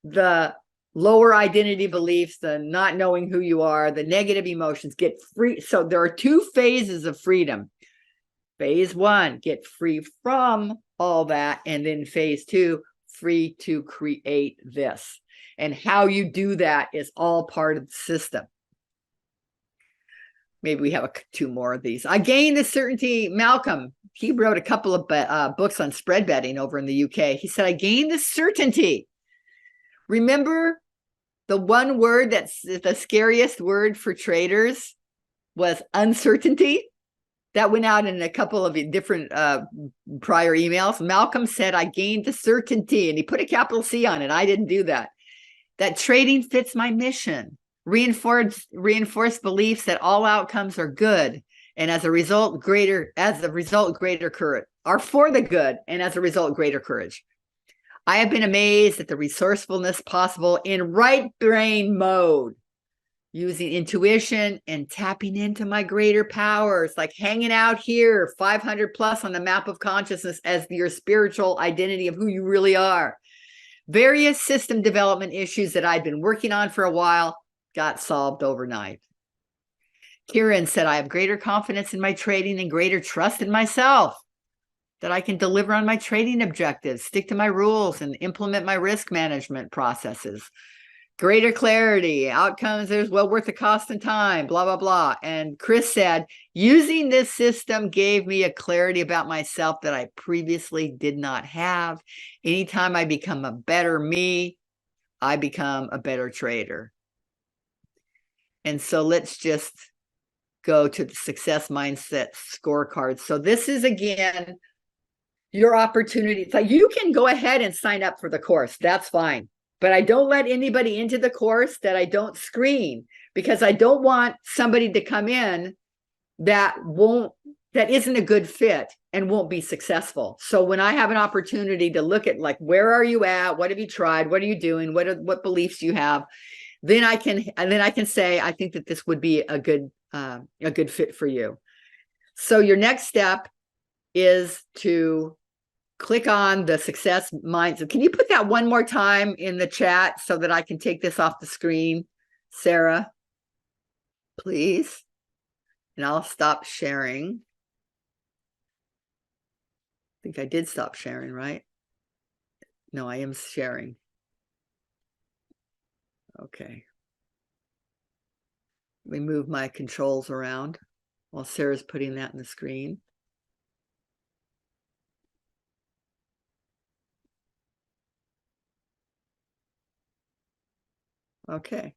the lower identity beliefs, the not knowing who you are, the negative emotions. Get free. So there are two phases of freedom. Phase one, get free from all that, and then phase two, free to create this. And how you do that is all part of the system. Maybe we have two more of these. I gained the certainty. Malcolm, he wrote a couple of books on spread betting over in the UK. He said, I gained the certainty. Remember the one word that's the scariest word for traders was uncertainty? That went out in a couple of different prior emails. Malcolm said, I gained the certainty, and he put a capital C on it. I didn't do that. That trading fits my mission. Reinforce beliefs that all outcomes are good, and as a result, greater courage, are for the good, and as a result, greater courage. I have been amazed at the resourcefulness possible in right brain mode, using intuition and tapping into my greater powers, like hanging out here, 500 plus on the map of consciousness as your spiritual identity of who you really are. Various system development issues that I'd been working on for a while got solved overnight. Kieran said, I have greater confidence in my trading and greater trust in myself, that I can deliver on my trading objectives, stick to my rules, and implement my risk management processes. Greater clarity, outcomes, there's well worth the cost and time, blah, blah, blah. And Chris said, using this system gave me a clarity about myself that I previously did not have. Anytime I become a better me, I become a better trader. And so let's just go to the success mindset scorecard. So this is, again, your opportunity. It's like you can go ahead and sign up for the course. That's fine. But I don't let anybody into the course that I don't screen, because I don't want somebody to come in that isn't a good fit and won't be successful. So when I have an opportunity to look at, like, where are you at? What have you tried? What are you doing? What beliefs you have? Then I can say, I think that this would be a good fit for you. So your next step is to click on the success mindset. Can you put that one more time in the chat so that I can take this off the screen, Sarah, please? And I'll stop sharing. I think I did stop sharing, right? No, I am sharing. Okay. Let me move my controls around while Sarah's putting that in the screen. Okay.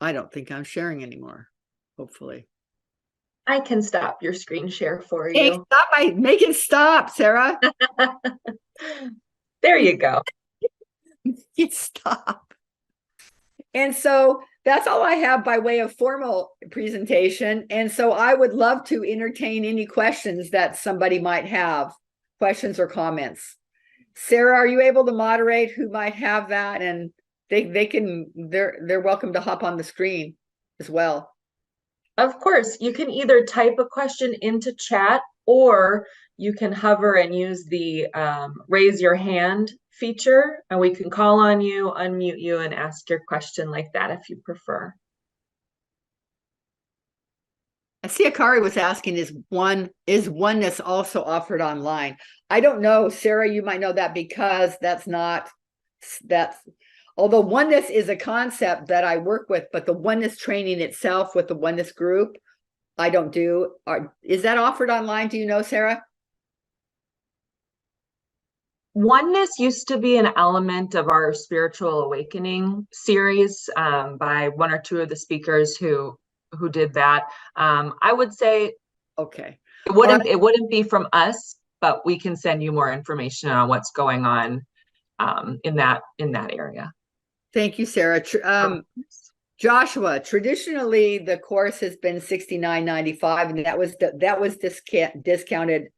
I don't think I'm sharing anymore, hopefully. I can stop your screen share for you. Make it stop, Sarah. There you go. Make it stop. And so that's all I have by way of formal presentation. And so I would love to entertain any questions that somebody might have, questions or comments. Sarah, are you able to moderate who might have that? And they're welcome to hop on the screen as well. Of course, you can either type a question into chat, or you can hover and use the raise your hand feature, and we can call on you, unmute you, and ask your question like that if you prefer. I see Akari was asking, is oneness also offered online? I don't know, Sarah, you might know that, because although oneness is a concept that I work with, but the oneness training itself with the oneness group, I don't do. Is that offered online? Do you know, Sarah? Oneness used to be an element of our spiritual awakening series by one or two of the speakers who did that. I would say okay, it wouldn't be from us, but we can send you more information on what's going on in that area. Thank you, Sarah. Joshua, traditionally the course has been $69.95, and that was discounted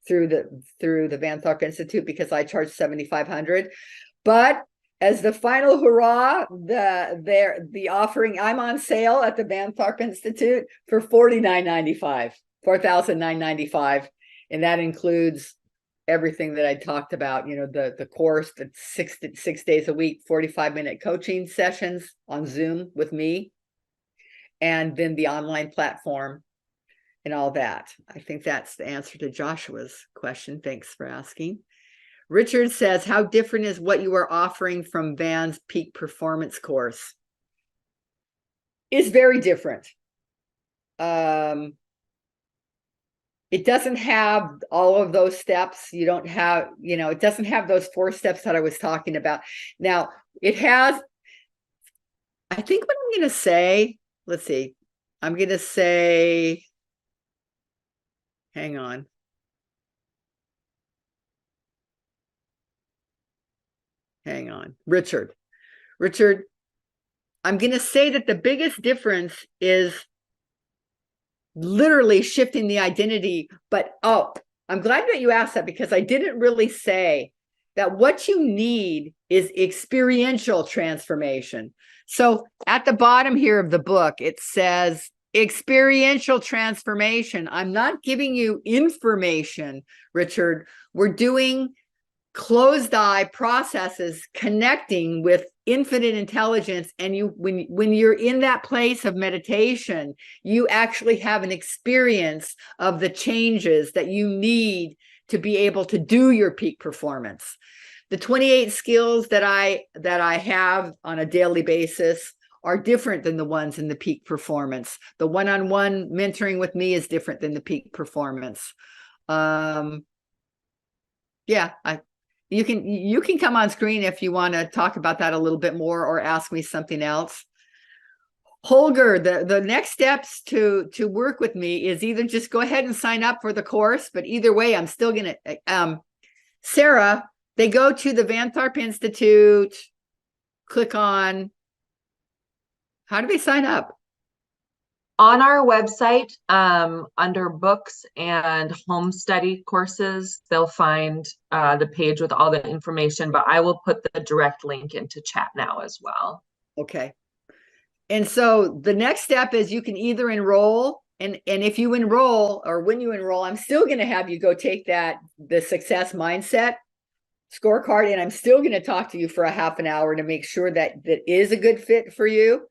through the Van Tharp Institute because I charged $7,500. But as the final hurrah, the offering, I'm on sale at the Van Tharp Institute for $4,995, and that includes everything that I talked about, the course, the six days a week, 45-minute coaching sessions on Zoom with me, and then the online platform and all that. I think that's the answer to Joshua's question. Thanks for asking. Richard says, how different is what you are offering from Van's peak performance course? It's very different. It doesn't have all of those steps. You don't have, it doesn't have those 4 steps that I was talking about. Now, it has, I think what I'm going to say, let's see, I'm going to say, hang on. Richard, I'm going to say that the biggest difference is literally shifting the identity. But I'm glad that you asked that, because I didn't really say that what you need is experiential transformation. So at the bottom here of the book, it says experiential transformation. I'm not giving you information, Richard. We're doing closed eye processes connecting with infinite intelligence, and when you're in that place of meditation, you actually have an experience of the changes that you need to be able to do your peak performance. The 28 skills that I have on a daily basis are different than the ones in the peak performance. The one-on-one mentoring with me is different than the peak performance. You can come on screen if you want to talk about that a little bit more or ask me something else. Holger, the next steps to work with me is either just go ahead and sign up for the course, but either way, I'm still going to, Sarah, they go to the Van Tharp Institute, click on, how do they sign up? On our website, under books and home study courses, they'll find the page with all the information, but I will put the direct link into chat now as well. Okay. And so the next step is you can either enroll, and if you enroll, or when you enroll, I'm still going to have you go take the success mindset scorecard, and I'm still going to talk to you for a half an hour to make sure that is a good fit for you.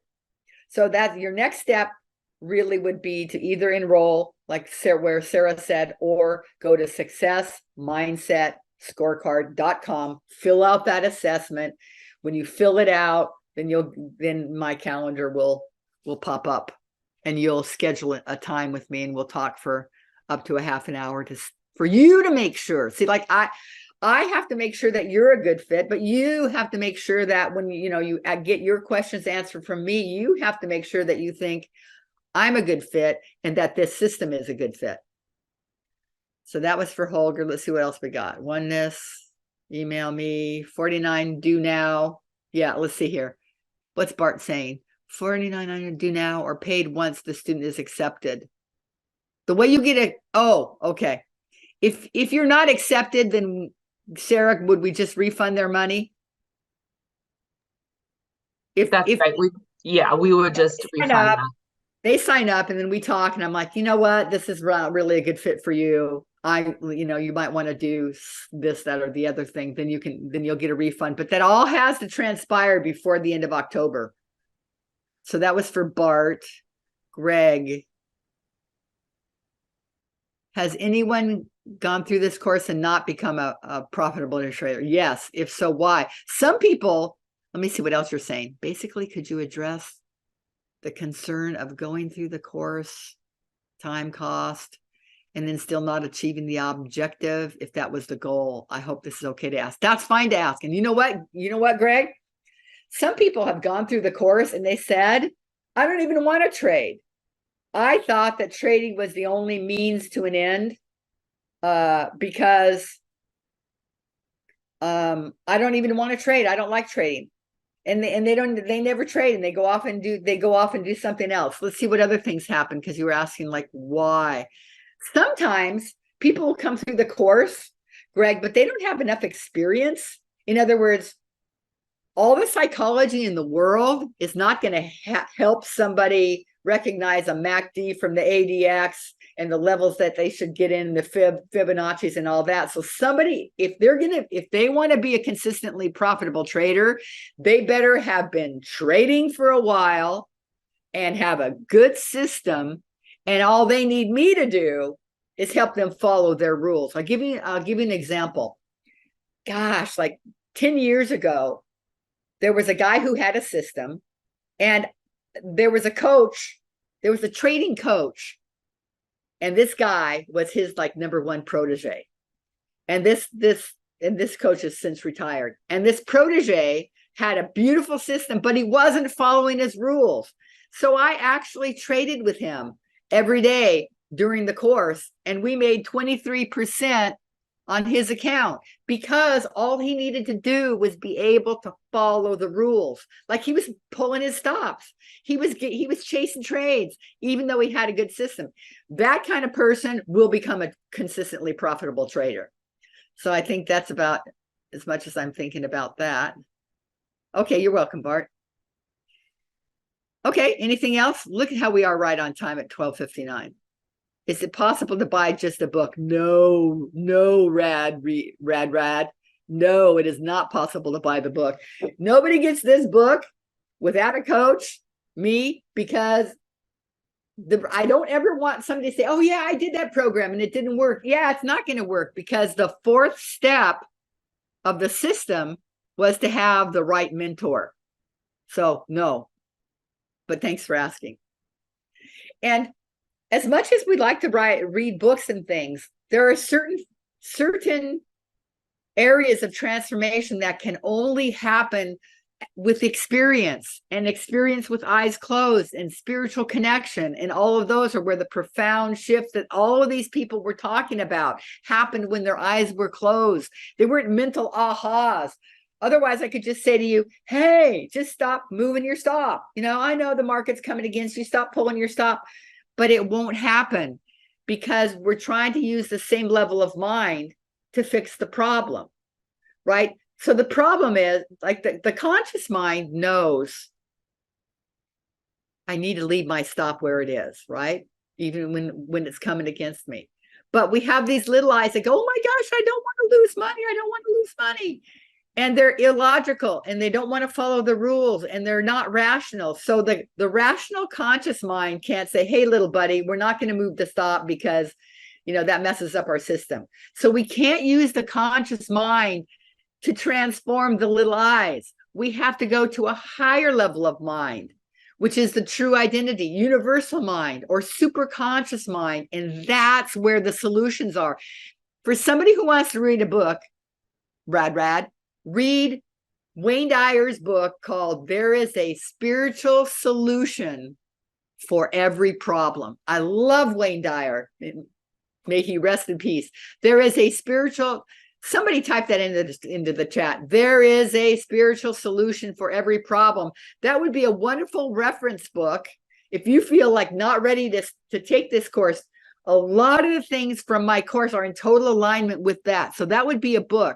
So that your next step really would be to either enroll, like where Sarah said, or go to successmindsetscorecard.com, fill out that assessment. When you fill it out, then my calendar will pop up, and you'll schedule a time with me, and we'll talk for up to a half an hour for you to make sure. See, like I have to make sure that you're a good fit, but you have to make sure that when you get your questions answered from me, you have to make sure that you think I'm a good fit and that this system is a good fit. So that was for Holger. Let's see what else we got. Oneness, email me, 49 due now. Yeah, let's see here. What's Bart saying? $49.99 due now or paid once the student is accepted. The way you get it, oh, okay. If you're not accepted, then Sarah, would we just refund their money? That's right. We would just refund that. They sign up and then we talk and I'm like, you know what, this is really a good fit for you. You might want to do this, that, or the other thing. Then you'll get a refund, but that all has to transpire before the end of October. So that was for Bart. Greg, has anyone gone through this course and not become a profitable illustrator? Yes. If so, why? Some people, let me see what else you're saying. Basically, could you address the concern of going through the course, time cost, and then still not achieving the objective if that was the goal? I hope this is okay to ask. That's fine to ask. And you know what, Greg? Some people have gone through the course and they said, I don't even want to trade. I thought that trading was the only means to an end because I don't even want to trade. I don't like trading. And they never trade and they go off and do something else. Let's see what other things happen, because you were asking like why. Sometimes people will come through the course, Greg, but they don't have enough experience. In other words, all the psychology in the world is not going to help somebody recognize a MACD from the ADX and the levels that they should get in the Fibonacci's and all that. So somebody, if they want to be a consistently profitable trader, they better have been trading for a while and have a good system. And all they need me to do is help them follow their rules. I'll give you an example. Gosh, like 10 years ago, there was a guy who had a system, and there was a coach, there was a trading coach, and this guy was his like number one protege. And this coach has since retired. And this protege had a beautiful system, but he wasn't following his rules. So I actually traded with him every day during the course, and we made 23% on his account because all he needed to do was be able to follow the rules. Like he was pulling his stops. He was chasing trades, even though he had a good system. That kind of person will become a consistently profitable trader. So I think that's about as much as I'm thinking about that. Okay, you're welcome, Bart. Okay, anything else? Look at how we are right on time at 12:59. Is it possible to buy just a book? No, Rad. No, it is not possible to buy the book. Nobody gets this book without a coach, me, because I don't ever want somebody to say, oh yeah, I did that program and it didn't work. Yeah, it's not going to work, because the fourth step of the system was to have the right mentor. So no, but thanks for asking. And as much as we like to read books and things, there are certain areas of transformation that can only happen with experience, and experience with eyes closed, and spiritual connection. And all of those are where the profound shift that all of these people were talking about happened when their eyes were closed. They weren't mental ahas. Otherwise, I could just say to you, hey, just stop moving your stop. I know the market's coming against you. Stop pulling your stop. But it won't happen because we're trying to use the same level of mind to fix the problem, right? So the problem is, like, the conscious mind knows I need to leave my stop where it is, right? Even when it's coming against me. But we have these little eyes that go, oh my gosh, I don't want to lose money. I don't want to lose money. And they're illogical, and they don't want to follow the rules, and they're not rational. So the rational conscious mind can't say, hey, little buddy, we're not going to move the stop because, that messes up our system. So we can't use the conscious mind to transform the little eyes. We have to go to a higher level of mind, which is the true identity, universal mind, or super conscious mind. And that's where the solutions are. For somebody who wants to read a book, read Wayne Dyer's book called There is a Spiritual Solution for Every Problem. I love Wayne Dyer. May he rest in peace. There is a spiritual Somebody type that into the chat. There is a spiritual solution for every problem. That would be a wonderful reference book. If you feel like not ready to take this course, a lot of the things from my course are in total alignment with that. So that would be a book.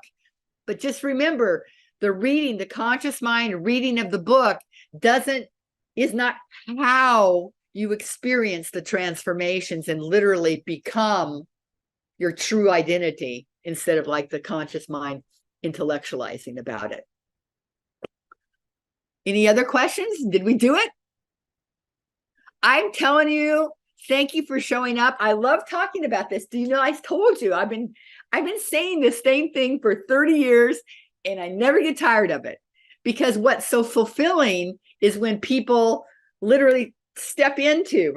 But just remember, the conscious mind reading of the book is not how you experience the transformations and literally become your true identity, instead of like the conscious mind intellectualizing about it. Any other questions? Did we do it? I'm telling you, thank you for showing up. I love talking about this. Do you know, I told you, I've been saying the same thing for 30 years and I never get tired of it, because what's so fulfilling is when people literally step into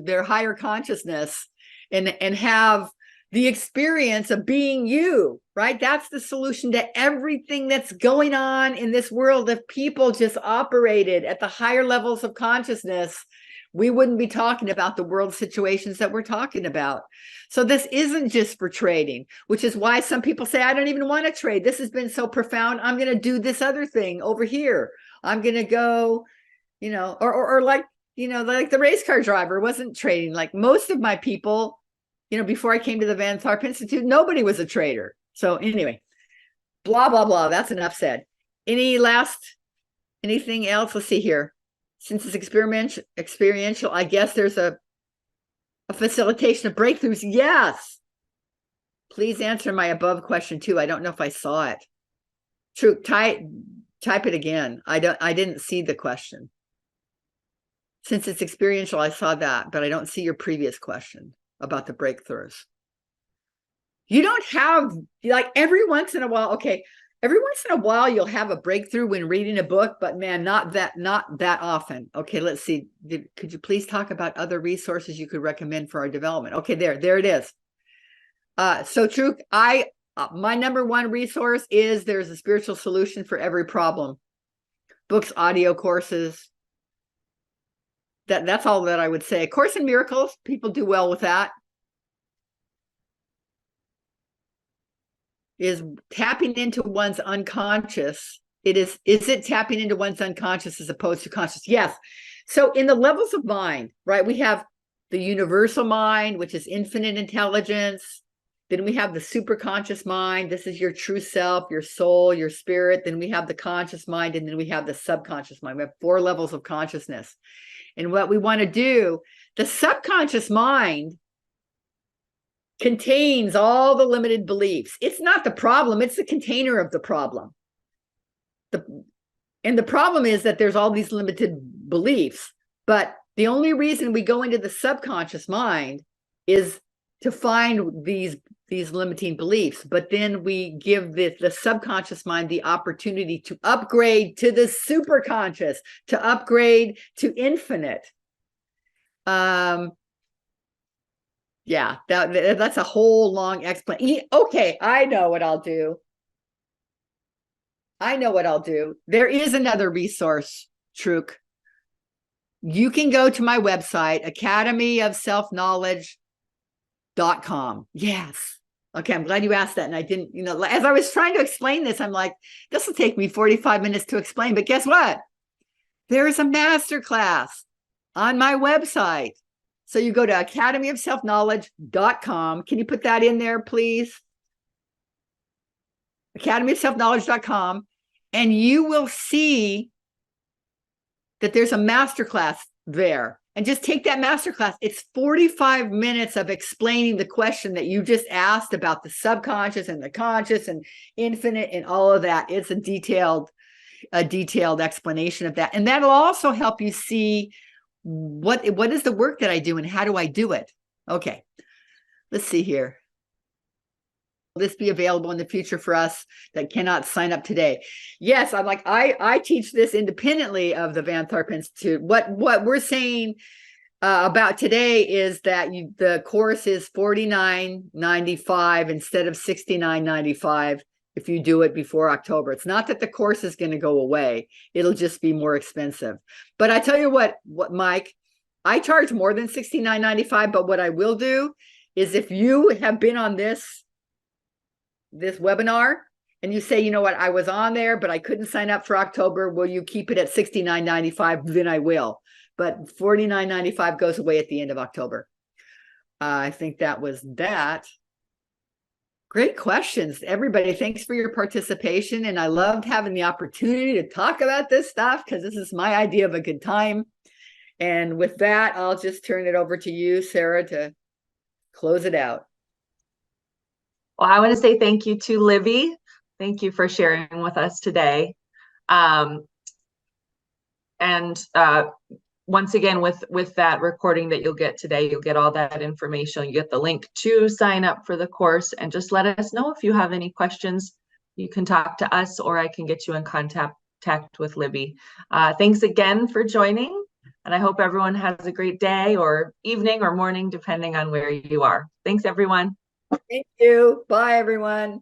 their higher consciousness and have the experience of being you, right? That's the solution to everything that's going on in this world. If people just operated at the higher levels of consciousness, we wouldn't be talking about the world situations that we're talking about. So this isn't just for trading, which is why some people say, I don't even want to trade. This has been so profound. I'm going to do this other thing over here. I'm going to go, or like, like the race car driver wasn't trading. Like most of my people, before I came to the Van Tharp Institute, nobody was a trader. So anyway, blah, blah, blah. That's enough said. Anything else? Let's see here. Since it's experiential, I guess there's a facilitation of breakthroughs. Yes. Please answer my above question too. I don't know if I saw it. True. Type it again. I didn't see the question. Since it's experiential, I saw that, but I don't see your previous question about the breakthroughs. You don't have, like, every once in a while you'll have a breakthrough when reading a book, but man, not that often. Okay, let's see. Could you please talk about other resources you could recommend for our development? Okay, there it is. So true. My number one resource is there's a spiritual solution for every problem. Books, audio courses. That's all that I would say. Course in Miracles, people do well with that. Is tapping into one's unconscious. Is it tapping into one's unconscious as opposed to conscious? Yes. So in the levels of mind, right, we have the universal mind, which is infinite intelligence. Then we have the superconscious mind. This is your true self, your soul, your spirit. Then we have the conscious mind, and then we have the subconscious mind. We have 4 levels of consciousness. And what we want to do, the subconscious mind contains all the limited beliefs. It's not the problem, it's the container of the problem. And the problem is that there's all these limited beliefs, but the only reason we go into the subconscious mind is to find these limiting beliefs. But then we give the subconscious mind the opportunity to upgrade to the superconscious, to upgrade to infinite. Yeah, that's a whole long explanation. Okay, I know what I'll do. There is another resource, Truk. You can go to my website, academyofselfknowledge.com. Yes. Okay, I'm glad you asked that. And I didn't, as I was trying to explain this, I'm like, this will take me 45 minutes to explain. But guess what? There's a masterclass on my website. So you go to academyofselfknowledge.com. Can you put that in there, please? academyofselfknowledge.com. And you will see that there's a masterclass there. And just take that masterclass. It's 45 minutes of explaining the question that you just asked about the subconscious and the conscious and infinite and all of that. It's a detailed explanation of that. And that'll also help you see what is the work that I do and how do I do it? Okay, let's see here. Will this be available in the future for us that cannot sign up today? Yes, I'm like, I teach this independently of the Van Tharp Institute. What we're saying about today is that the course is $49.95 instead of $69.95 if you do it before October. It's not that the course is going to go away. It'll just be more expensive. But I tell you what, Mike, I charge more than $69.95, but what I will do is if you have been on this this webinar and you say, you know what, I was on there, but I couldn't sign up for October. Will you keep it at $69.95? Then I will. But $49.95 goes away at the end of October. I think that was that. Great questions, everybody. Thanks for your participation. And I loved having the opportunity to talk about this stuff because this is my idea of a good time. And with that, I'll just turn it over to you, Sarah, to close it out. Well, I want to say thank you to Libby. Thank you for sharing with us today. Once again, with that recording that you'll get today, you'll get all that information. You get the link to sign up for the course, and just let us know if you have any questions. You can talk to us, or I can get you in contact with Libby. Thanks again for joining, and I hope everyone has a great day or evening or morning, depending on where you are. Thanks, everyone. Thank you. Bye, everyone.